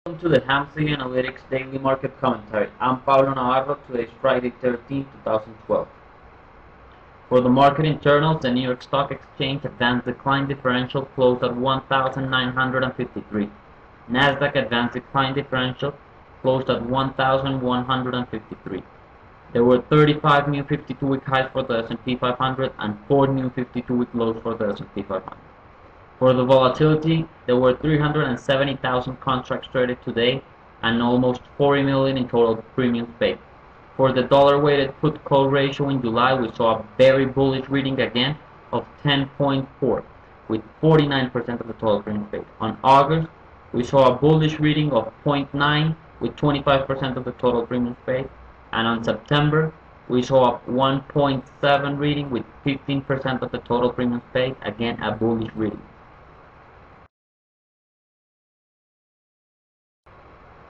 Welcome to the Hamsi Analytics Daily Market Commentary. I'm Pablo Navarro. Today is Friday 13, 2012. For the market internals, the New York Stock Exchange advanced decline differential closed at 1,953. Nasdaq advanced decline differential closed at 1,153. There were 35 new 52-week highs for the S&P 500 and 4 new 52-week lows for the S&P 500. For the volatility, there were 370,000 contracts traded today and almost 40 million in total premiums paid. For the dollar-weighted put-call ratio in July, we saw a very bullish reading again of 10.4, with 49% of the total premiums paid. On August, we saw a bullish reading of 0.9, with 25% of the total premiums paid. And on September, we saw a 1.7 reading with 15% of the total premiums paid, again a bullish reading.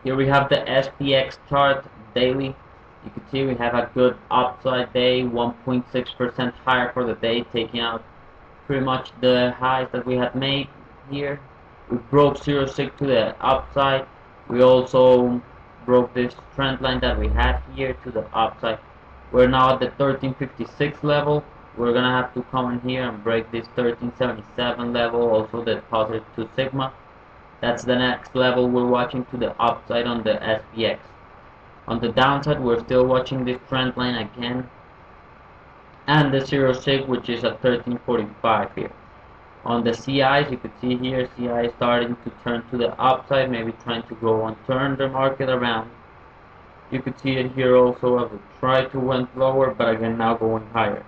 Here we have the SPX chart daily. You can see we have a good upside day, 1.6% higher for the day, taking out pretty much the highs that we had made here. We broke 0.6 to the upside. We also broke this trend line that we had here to the upside. We're now at the 1356 level. We're gonna have to come in here and break this 1377 level, also the positive 2 sigma. That's the next level we're watching to the upside on the SPX. On the downside, we're still watching this trend line again, and the 0.6, which is at 1345 here. On the CIs, you can see here, CI is starting to turn to the upside, maybe trying to go and turn the market around. You can see it here also as it tried to went lower, but again now going higher.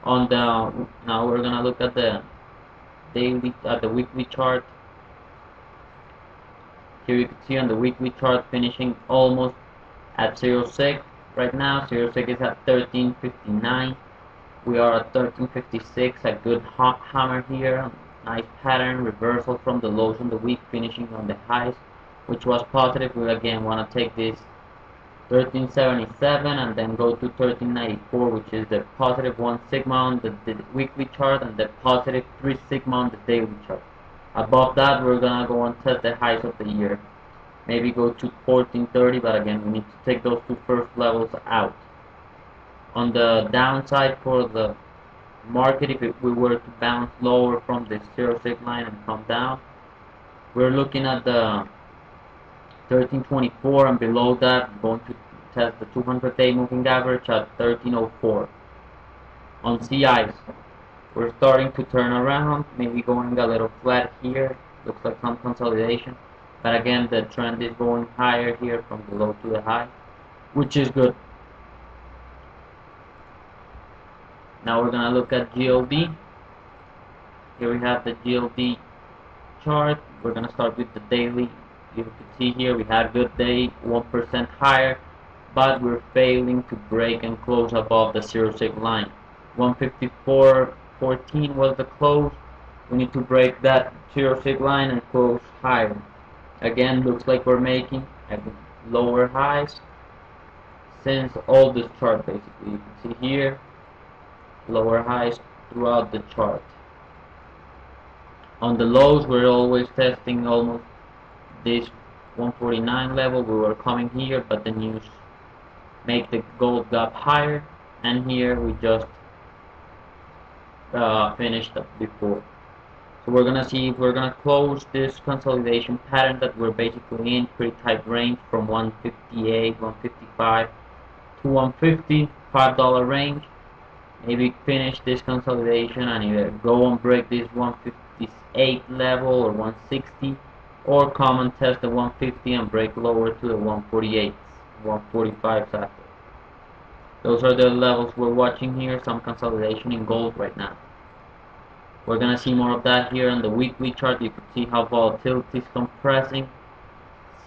Now we're gonna look at the weekly chart. Here you can see on the weekly chart finishing almost at 0.6 right now. 0.6 is at 1359. We are at 1356, a good hammer here. Nice pattern, reversal from the lows on the week, finishing on the highs, which was positive. We again want to take this 1377 and then go to 1394, which is the positive 1 sigma on the weekly chart and the positive 3 sigma on the daily chart. Above that, we're gonna go and test the highs of the year. Maybe go to 1430, but again, we need to take those two first levels out. On the downside for the market, if we were to bounce lower from the 0.6 line and come down, we're looking at the 1324, and below that, going to test the 200-day moving average at 1304. On CIs, we're starting to turn around, maybe going a little flat here. Looks like some consolidation, but again, the trend is going higher here from the low to the high, which is good. Now we're gonna look at GLD. Here we have the GLD chart. We're gonna start with the daily. You can see here we had a good day, 1% higher, but we're failing to break and close above the 0.6 line. 154.14 was the close. We need to break that 0.6 line and close higher. Again, looks like we're making lower highs since all this chart basically. You can see here lower highs throughout the chart. On the lows, we're always testing almost this 149 level. We were coming here, but the news make the gold gap higher, and here we just finished up before. So we're gonna see if we're gonna close this consolidation pattern that we're basically in, pretty tight range from 158, 155 to 150, $5 range. Maybe finish this consolidation and either go and break this 158 level or 160, or come and test the 150 and break lower to the 148, 145 after. Those are the levels we're watching here. Some consolidation in gold right now. We're gonna see more of that here on the weekly chart. You can see how volatility is compressing.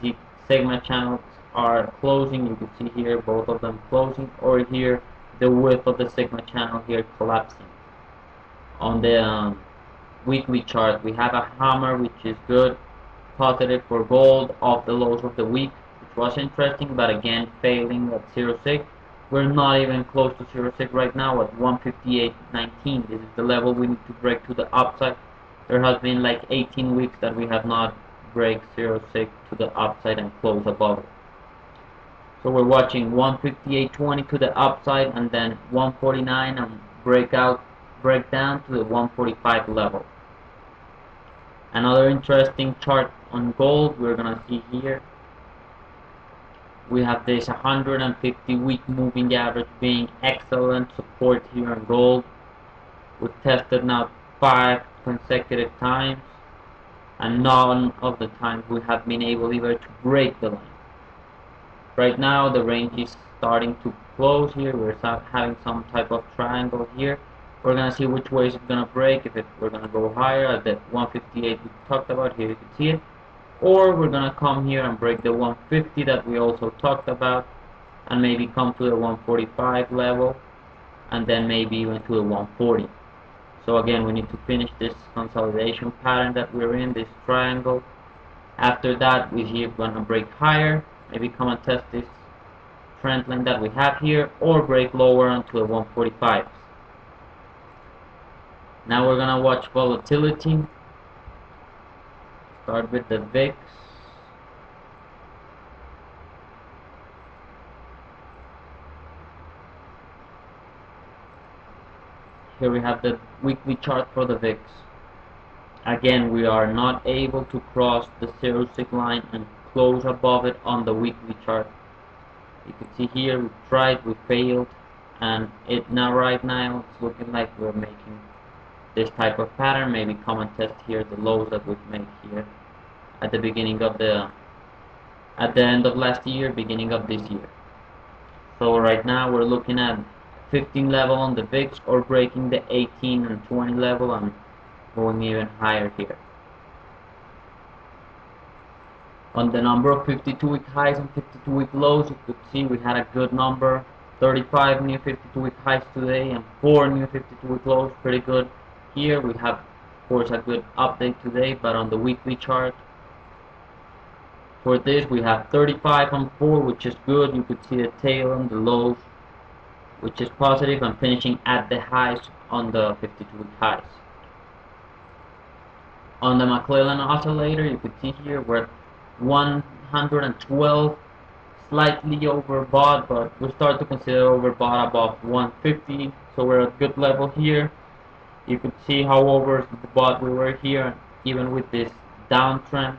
See, Sigma channels are closing. You can see here both of them closing, or here the width of the Sigma channel here collapsing. On the weekly chart, we have a hammer, which is good, positive for gold off the lows of the week, which was interesting, but again failing at 0.6. We're not even close to 0.6 right now at 158.19. This is the level we need to break to the upside. There has been like 18 weeks that we have not break 0.6 to the upside and close above it. So we're watching 158.20 to the upside and then 149 and break down to the 145 level. Another interesting chart on gold we're gonna see here. We have this 150 week moving average being excellent support here on gold. We've tested now 5 consecutive times, and none of the times we have been able either to break the line. Right now the range is starting to close here. We're having some type of triangle here. We're gonna see which way is it gonna break. If we're gonna go higher at the 158 we talked about, here you can see it, or we're gonna come here and break the 150 that we also talked about, and maybe come to the 145 level, and then maybe even to the 140. So again, we need to finish this consolidation pattern that we're in, this triangle. After that, we're gonna break higher, maybe come and test this trend line that we have here, or break lower onto the 145s. Now we're gonna watch volatility. Start with the VIX. Here we have the weekly chart for the VIX. Again, we are not able to cross the 0.6 line and close above it on the weekly chart. You can see here we tried, we failed, and right now it's looking like we're making this type of pattern. Maybe come and test here the lows that we've made here at the beginning of at the end of last year, beginning of this year. So right now we're looking at 15 level on the VIX, or breaking the 18 and 20 level and going even higher here. On the number of 52-week highs and 52-week lows, you could see we had a good number. 35 new 52-week highs today and 4 new 52-week lows, pretty good. Here we have, of course, a good update today, but on the weekly chart, for this we have 35 on 4, which is good. You could see the tail on the lows, which is positive, and finishing at the highs on the 52-week highs. On the McClellan oscillator, you could see here we're at 112, slightly overbought, but we start to consider overbought above 150, so we're at good level here. You could see how overbought we were here, even with this downtrend.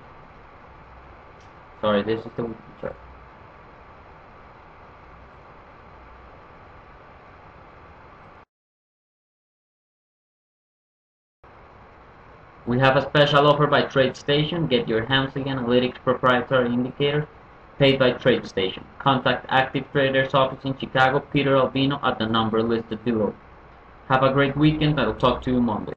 Sorry, this is the weekly chart. We have a special offer by TradeStation. Get your Hamsig Analytics proprietary indicator paid by TradeStation. Contact Active Traders office in Chicago, Peter Albino, at the number listed below. Have a great weekend. I will talk to you Monday.